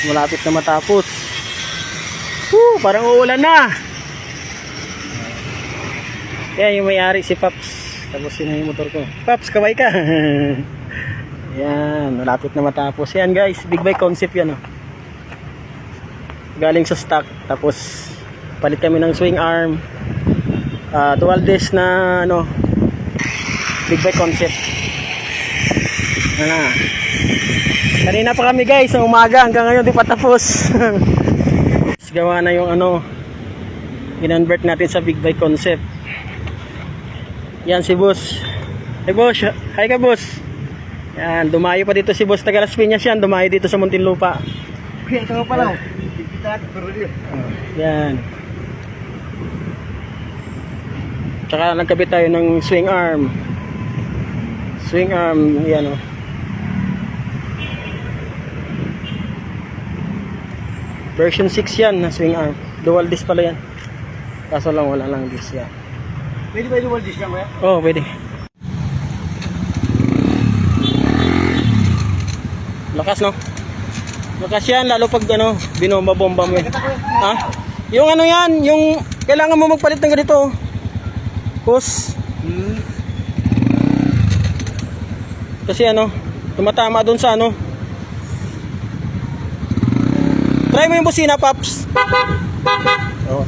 Malapit na matapos. Parang uulan na. Yan yung may-ari si Paps. Tapos yun yung motor ko. Paps, kaway ka. Yan, malapit na matapos. Yan guys, big bike concept yan. Oh. Galing sa stock. Tapos palit kami ng swing arm. Dual disc na ano, big bike concept. Kanina pa kami guys, ng umaga hanggang ngayon di pa tapos. Gawa na yung ano, in-convert natin sa big bike concept. Yan si boss. Hey boss, hi ka boss. Yan, dumayo pa dito si boss, taga Las Piñas yan, dumayo dito sa Muntinlupa. Ito pa lang. Yan. Tsaka nagkabit tayo ng swing arm. Swing arm, yan o. Version 6 yan na swing arm. Dual disc pala yan. Kaso lang wala lang disc yan. Pwede ba dual disc yan ba? Oo, pwede. Lakas no? Lakas yan, lalo pag ano, binomba-bomba mo yan. Ha? Yung ano yan, yung kailangan mo magpalit ng ganito. Hose. Kasi ano, tumatama dun sa ano. Try mo yung busina, Paps. Oh.